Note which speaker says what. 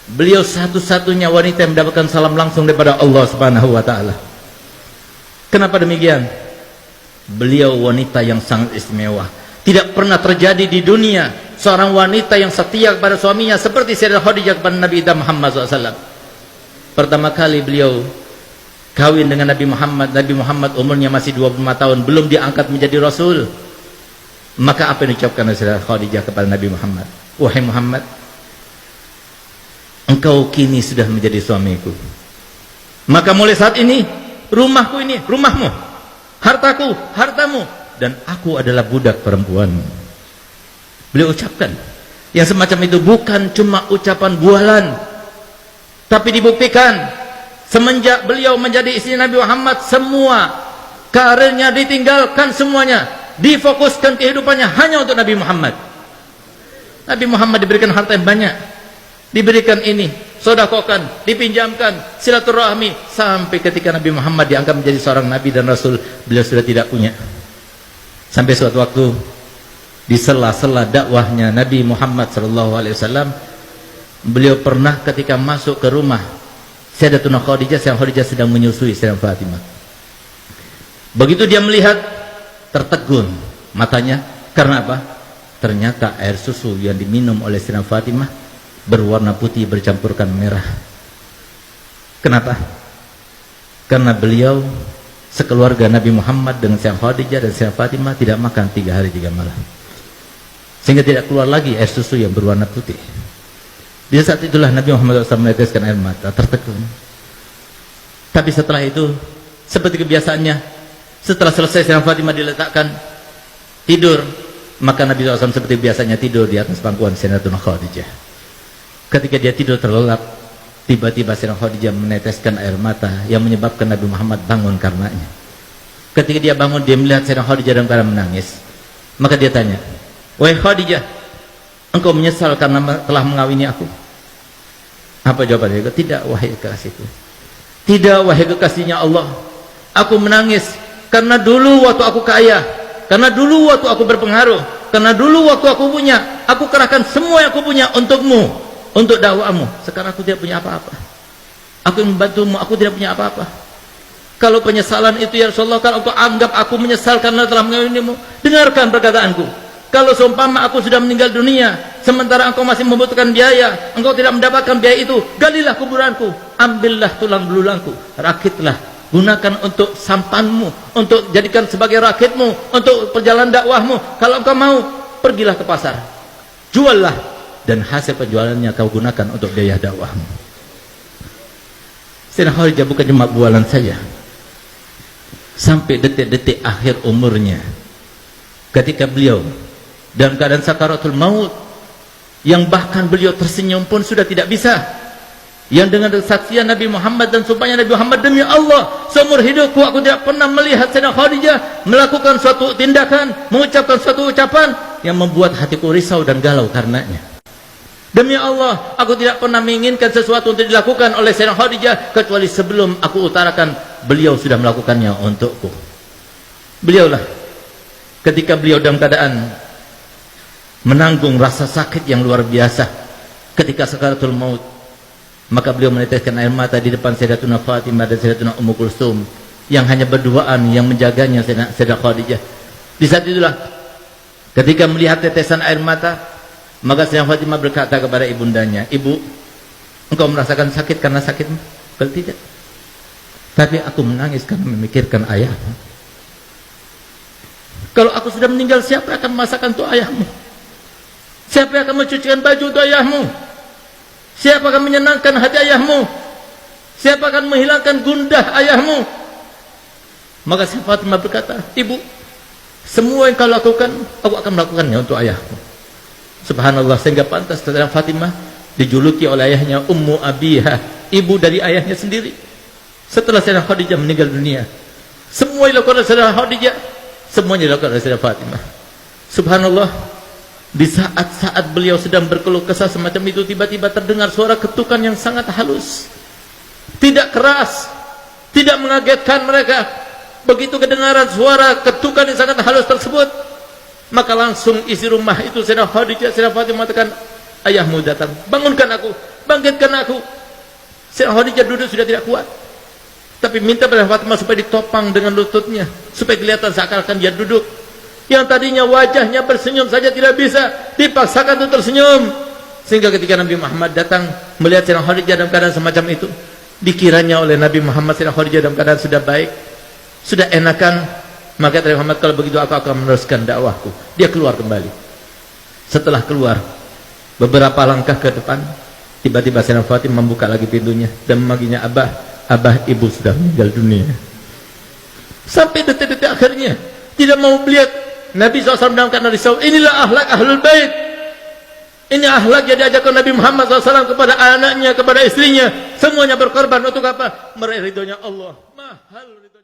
Speaker 1: Beliau satu-satunya wanita yang mendapatkan salam langsung daripada Allah Subhanahu wa taala. Kenapa demikian? Beliau wanita yang sangat istimewa. Tidak pernah terjadi di dunia seorang wanita yang setia kepada suaminya seperti Sayyidah Khadijah kepada Nabi Muhammad SAW. Pertama kali beliau kawin dengan Nabi Muhammad. Nabi Muhammad umurnya masih 25 tahun, belum diangkat menjadi Rasul. Maka apa yang diucapkan oleh Sayyidah Khadijah kepada Nabi Muhammad? Wahai Muhammad, engkau kini sudah menjadi suamiku. Maka mulai saat ini, rumahku ini rumahmu, hartaku hartamu, dan aku adalah budak perempuan. Beliau ucapkan yang semacam itu bukan cuma ucapan bualan, tapi dibuktikan semenjak beliau menjadi istri Nabi Muhammad, semua karirnya ditinggalkan, semuanya difokuskan kehidupannya hanya untuk Nabi Muhammad. Nabi Muhammad diberikan harta yang banyak, diberikan ini, sodakokan, dipinjamkan, silaturahmi, sampai ketika Nabi Muhammad diangkat menjadi seorang Nabi dan Rasul, beliau sudah tidak punya. Sampai suatu waktu di sela-sela dakwahnya Nabi Muhammad SAW, beliau pernah ketika masuk ke rumah Sayyidatuna Khadijah, Sayyidah Khadijah sedang menyusui Sayyidah Fatimah. Begitu dia melihat, tertegun matanya. Karena apa? Ternyata air susu yang diminum oleh Sayyidah Fatimah berwarna putih bercampurkan merah. Kenapa? Karena beliau sekeluarga Nabi Muhammad dengan Sayyidah Khadijah dan Sayyidah Fatimah tidak makan 3 hari 3 malam, sehingga tidak keluar lagi air susu yang berwarna putih. Di saat itulah Nabi Muhammad SAW meneteskan air mata, tertegun. Tapi setelah itu, seperti kebiasaannya, setelah selesai Sayyidah Fatimah diletakkan tidur, maka Nabi SAW seperti biasanya tidur di atas pangkuan Sayyidatuna Khadijah. Ketika dia tidur terlelap, tiba-tiba Sayyidatuna Khadijah meneteskan air mata yang menyebabkan Nabi Muhammad bangun karenanya. Ketika dia bangun, dia melihat Sayyidatuna Khadijah dalam keadaan menangis. Maka dia tanya, "Wahai Khadijah, engkau menyesal karena telah mengawini aku?" Apa jawabannya? "Tidak, wahai kekasihku. Tidak, wahai kekasihnya Allah. Aku menangis karena dulu waktu aku kaya, karena dulu waktu aku berpengaruh, karena dulu waktu aku punya, aku kerahkan semua yang aku punya untukmu, untuk dakwamu. Sekarang aku tidak punya apa-apa. Aku yang membantumu, aku tidak punya apa-apa. Kalau penyesalan itu ya Rasulullah, kalau engkau anggap aku menyesal karena telah mengawinimu, dengarkan perkataanku. Kalau seumpama aku sudah meninggal dunia, sementara engkau masih membutuhkan biaya, engkau tidak mendapatkan biaya itu, galilah kuburanku, ambillah tulang belulangku, rakitlah, gunakan untuk sampanmu, untuk jadikan sebagai rakitmu, untuk perjalanan dakwahmu. Kalau engkau mau, pergilah ke pasar, juallah, dan hasil penjualannya kau gunakan untuk biaya dakwahmu." Sayyidah Khadijah bukan cuma bualan saja. Sampai detik-detik akhir umurnya, ketika beliau dalam keadaan sakaratul maut, yang bahkan beliau tersenyum pun sudah tidak bisa, yang dengan kesaksian Nabi Muhammad dan sumpahnya Nabi Muhammad, "Demi Allah, seumur hidupku aku tidak pernah melihat Sayyidah Khadijah melakukan suatu tindakan, mengucapkan suatu ucapan yang membuat hatiku risau dan galau karenanya. Demi Allah, aku tidak pernah menginginkan sesuatu untuk dilakukan oleh Sayyidah Khadijah kecuali sebelum aku utarakan, beliau sudah melakukannya untukku." Beliaulah ketika beliau dalam keadaan menanggung rasa sakit yang luar biasa ketika sakaratul maut, maka beliau meneteskan air mata di depan Sayyidatuna Fatimah dan Sayyidatuna Ummu Kulsum yang hanya berduaan yang menjaganya Sayyidah Khadijah. Di saat itulah ketika melihat tetesan air mata, maka Sayyidah Fatimah berkata kepada ibundanya, "Ibu, engkau merasakan sakit karena sakitmu?" "Kalau tidak, tapi aku menangis karena memikirkan ayahmu. Kalau aku sudah meninggal, siapa yang akan memasakkan untuk ayahmu? Siapa yang akan mencucikan baju untuk ayahmu? Siapa akan menyenangkan hati ayahmu? Siapa akan menghilangkan gundah ayahmu?" Maka Sayyidah Fatimah berkata, "Ibu, semua yang kau lakukan, aku akan melakukannya untuk ayahku." Subhanallah, sehingga pantas Sayyidah Fatimah dijuluki oleh ayahnya Ummu Abiha, ibu dari ayahnya sendiri. Setelah Sayyidah Khadijah meninggal dunia, semua yang dilakukan oleh Sayyidah Khadijah, semuanya dilakukan oleh Sayyidah Fatimah. Subhanallah, di saat-saat beliau sedang berkeluh kesah semacam itu, tiba-tiba terdengar suara ketukan yang sangat halus, tidak keras, tidak mengagetkan mereka. Begitu kedengaran suara ketukan yang sangat halus tersebut, maka langsung isi rumah itu Sayyidah Khadijah, Sayyidah Fatimah mengatakan, ayahmu datang, bangunkan aku, bangkitkan aku. Sayyidah Khadijah duduk sudah tidak kuat, tapi minta pada Fatimah supaya ditopang dengan lututnya, supaya kelihatan seakan-akan dia duduk. Yang tadinya wajahnya bersenyum saja tidak bisa, dipaksakan untuk tersenyum. Sehingga ketika Nabi Muhammad datang melihat Sayyidah Khadijah dalam keadaan semacam itu, dikiranya oleh Nabi Muhammad Sayyidah Khadijah dalam keadaan sudah baik, sudah enakan. Maka Nabi Muhammad, kalau begitu aku akan meneruskan dakwahku. Dia keluar kembali. Setelah keluar beberapa langkah ke depan, tiba-tiba Sayyidah Fatimah membuka lagi pintunya dan memanggilnya, Abah, Abah, ibu sudah meninggal dunia. Sampai detik-detik akhirnya tidak mau melihat Nabi SAW dalam keadaan risau. Inilah akhlak ahlul bait. Ini akhlak yang diajarkan Nabi Muhammad SAW kepada anaknya, kepada istrinya. Semuanya berkorban untuk apa? Meraih ridhonya Allah. Mahal ridho.